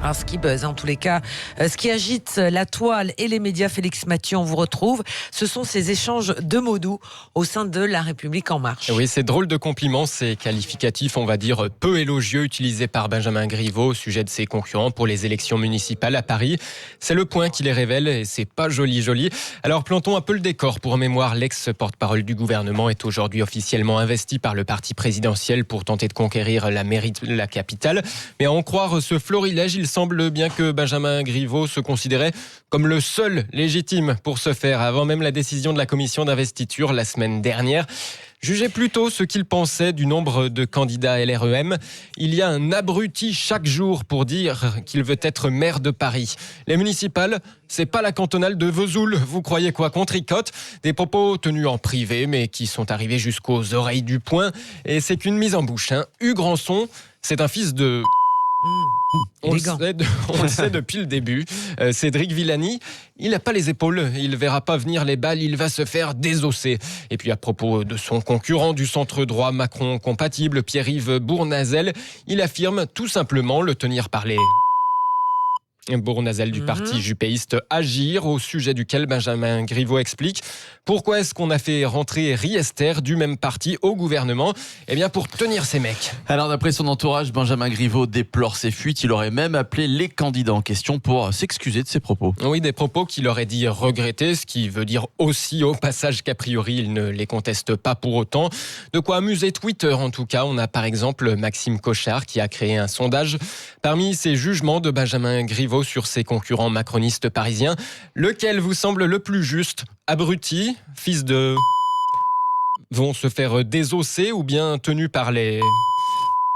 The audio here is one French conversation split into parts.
Alors, ce qui buzz, en tous les cas, ce qui agite la toile et les médias, Félix Mathieu, on vous retrouve. Ce sont ces échanges de mots doux au sein de La République En Marche. Oui, c'est drôle de compliments, ces qualificatifs, on va dire, peu élogieux, utilisés par Benjamin Griveaux au sujet de ses concurrents pour les élections municipales à Paris. C'est le point qui les révèle et c'est pas joli. Alors plantons un peu le décor. Pour mémoire, l'ex-porte-parole du gouvernement est aujourd'hui officiellement investi par le parti présidentiel pour tenter de conquérir la mairie de la capitale. Mais à en croire ce florilège, il semble bien que Benjamin Griveaux se considérait comme le seul légitime pour ce faire, avant même la décision de la commission d'investiture la semaine dernière. Jugez plutôt ce qu'il pensait du nombre de candidats LREM. Il y a un abruti chaque jour pour dire qu'il veut être maire de Paris. Les municipales, c'est pas la cantonale de Vesoul. Vous croyez quoi qu'on tricote ? Des propos tenus en privé, mais qui sont arrivés jusqu'aux oreilles du point. Et c'est qu'une mise en bouche. Hugues Rançon, c'est un fils de... On le sait depuis le début. Cédric Villani, il n'a pas les épaules, il ne verra pas venir les balles, il va se faire désosser. Et puis à propos de son concurrent du centre droit Macron compatible, Pierre-Yves Bournazel, il affirme tout simplement le tenir par les... Bournazel du parti jupéiste Agir, au sujet duquel Benjamin Griveaux explique pourquoi est-ce qu'on a fait rentrer Riester du même parti au gouvernement. Eh bien pour tenir ses mecs. Alors d'après son entourage, Benjamin Griveaux déplore ses fuites. Il aurait même appelé les candidats en question pour s'excuser de ses propos. Oui, des propos qu'il aurait dit regretter, ce qui veut dire aussi au passage qu'a priori il ne les conteste pas pour autant. De quoi amuser Twitter en tout cas. On a par exemple Maxime Cochard qui a créé un sondage. Parmi ses jugements de Benjamin Griveaux sur ses concurrents macronistes parisiens, lequel vous semble le plus juste ? Abruti, fils de... vont se faire désosser ou bien tenus par les...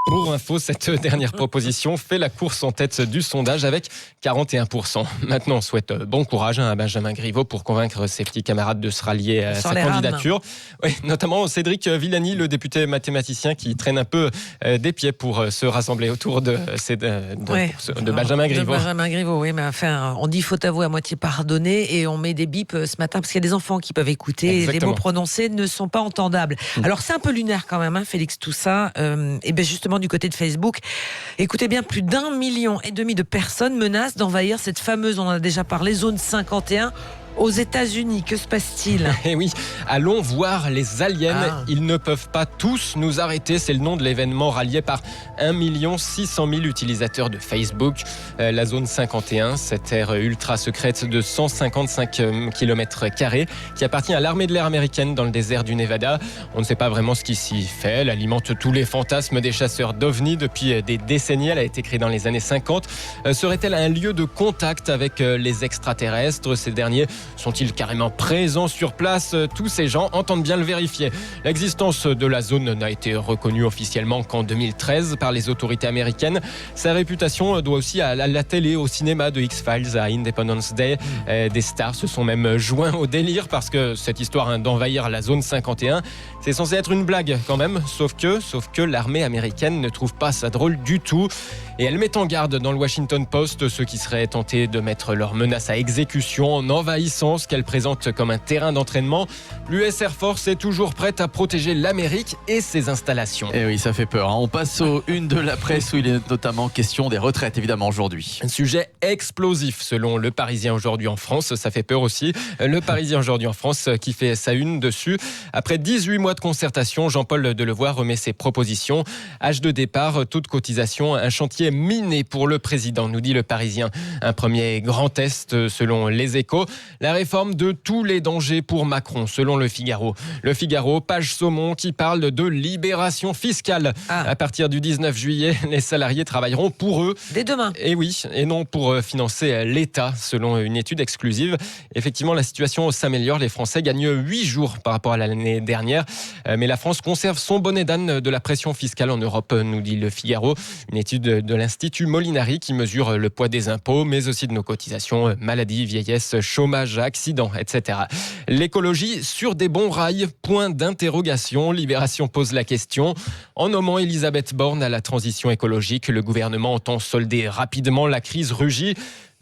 Pour info, cette dernière proposition fait la course en tête du sondage avec 41%. Maintenant, on souhaite bon courage à Benjamin Griveaux pour convaincre ses petits camarades de se rallier à sa candidature. Oui, notamment Cédric Villani, le député mathématicien qui traîne un peu des pieds pour se rassembler autour de Benjamin Griveaux. De Benjamin Griveaux, oui, mais enfin, on dit faute avouée à moitié pardonnée et on met des bips ce matin parce qu'il y a des enfants qui peuvent écouter. Exactement. Et les mots prononcés ne sont pas entendables. Alors c'est un peu lunaire quand même, Félix, tout ça. Et bien justement, du côté de Facebook, écoutez bien, plus d'1,5 million de personnes menacent d'envahir cette fameuse, on en a déjà parlé, zone 51 aux États-Unis. Que se passe-t-il ? Eh oui, allons voir les aliens. Ils ne peuvent pas tous nous arrêter. C'est le nom de l'événement rallié par 1 600 000 utilisateurs de Facebook. La zone 51, cette aire ultra secrète de 155 km² qui appartient à l'armée de l'air américaine dans le désert du Nevada. On ne sait pas vraiment ce qui s'y fait. Elle alimente tous les fantasmes des chasseurs d'ovnis depuis des décennies. Elle a été créée dans les années 50. Serait-elle un lieu de contact avec les extraterrestres ? Ces derniers sont-ils carrément présents sur place ? Tous ces gens entendent bien le vérifier. L'existence de la zone n'a été reconnue officiellement qu'en 2013 par les autorités américaines. Sa réputation doit aussi à la télé, au cinéma, de X-Files à Independence Day. Des stars se sont même joints au délire parce que cette histoire d'envahir la zone 51, c'est censé être une blague quand même. Sauf que l'armée américaine ne trouve pas ça drôle du tout. Et elle met en garde dans le Washington Post ceux qui seraient tentés de mettre leurs menaces à exécution en envahissant ce qu'elle présente comme un terrain d'entraînement. L'US Air Force est toujours prête à protéger l'Amérique et ses installations. Et oui, ça fait peur. On passe aux unes de la presse où il est notamment question des retraites, évidemment, aujourd'hui. Un sujet explosif selon Le Parisien aujourd'hui en France. Ça fait peur aussi. Le Parisien aujourd'hui en France qui fait sa une dessus. Après 18 mois de concertation, Jean-Paul Delevoye remet ses propositions. Âge de départ, taux de cotisation, un chantier miné pour le président, nous dit Le Parisien. Un premier grand test selon Les Échos. La réforme de tous les dangers pour Macron, selon Le Figaro. Le Figaro, page saumon, qui parle de libération fiscale. À partir du 19 juillet, les salariés travailleront pour eux. Dès demain. Et oui, et non pour financer l'État, selon une étude exclusive. Effectivement, la situation s'améliore. Les Français gagnent 8 jours par rapport à l'année dernière. Mais la France conserve son bonnet d'âne de la pression fiscale en Europe, nous dit Le Figaro. Une étude de l'Institut Molinari qui mesure le poids des impôts, mais aussi de nos cotisations, maladie, vieillesse, chômage, accidents, etc. L'écologie sur des bons rails, point d'interrogation. Libération pose la question. En nommant Elisabeth Borne à la transition écologique, le gouvernement entend solder rapidement la crise rugit.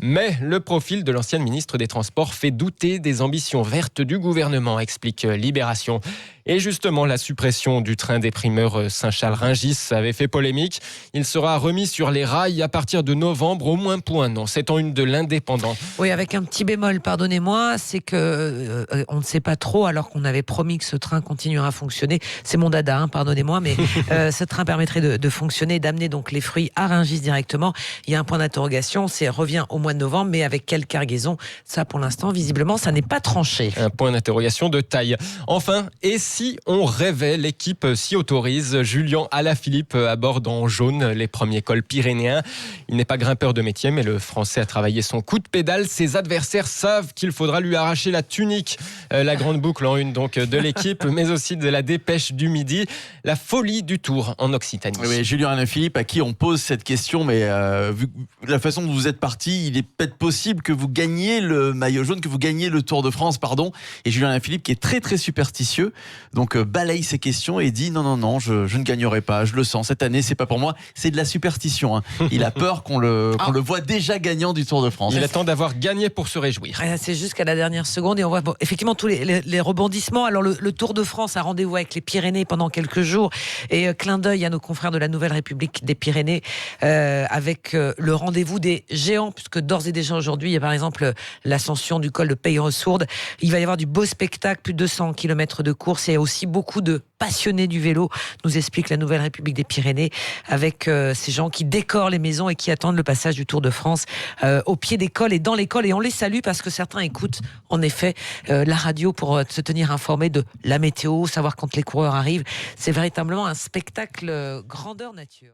Mais le profil de l'ancienne ministre des Transports fait douter des ambitions vertes du gouvernement, explique Libération. Et justement, la suppression du train des primeurs Saint-Charles-Rungis avait fait polémique. Il sera remis sur les rails à partir de novembre, au moins pour un an. C'est en une de l'Indépendant. Oui, avec un petit bémol, pardonnez-moi, c'est que on ne sait pas trop, alors qu'on avait promis que ce train continuera à fonctionner. C'est mon dada, pardonnez-moi, mais ce train permettrait de fonctionner, d'amener donc les fruits à Rungis directement. Il y a un point d'interrogation, c'est revient au mois de novembre, mais avec quelle cargaison? Ça, pour l'instant, visiblement, ça n'est pas tranché. Un point d'interrogation de taille. Enfin, et si on rêvait, l'équipe s'y autorise. Julien Alaphilippe aborde en jaune les premiers cols pyrénéens. Il n'est pas grimpeur de métier, mais le Français a travaillé son coup de pédale. Ses adversaires savent qu'il faudra lui arracher la tunique. La grande boucle en une donc de l'équipe, mais aussi de la Dépêche du Midi. La folie du Tour en Occitanie. Oui, Julien Alaphilippe, à qui on pose cette question, mais vu la façon dont vous êtes parti, il est peut-être possible que vous gagniez le maillot jaune, que vous gagniez le Tour de France, pardon. Et Julien Alaphilippe, qui est très très superstitieux, donc balaye ces questions et dit non, je ne gagnerai pas, je le sens. Cette année, c'est pas pour moi, c'est de la superstition. Il a peur qu'on le voit déjà gagnant du Tour de France. Il attend d'avoir gagné pour se réjouir. C'est jusqu'à la dernière seconde et on voit effectivement tous les rebondissements. Alors le Tour de France a rendez-vous avec les Pyrénées pendant quelques jours et clin d'œil à nos confrères de la Nouvelle République des Pyrénées avec le rendez-vous des géants, puisque d'ores et déjà aujourd'hui il y a par exemple l'ascension du col de Peilleresourde. Il va y avoir du beau spectacle, plus de 200 km de course et aussi beaucoup de passionnés du vélo, nous explique la Nouvelle République des Pyrénées, avec ces gens qui décorent les maisons et qui attendent le passage du Tour de France au pied des cols et dans les cols. Et on les salue parce que certains écoutent en effet la radio pour se tenir informés de la météo, savoir quand les coureurs arrivent. C'est véritablement un spectacle grandeur nature.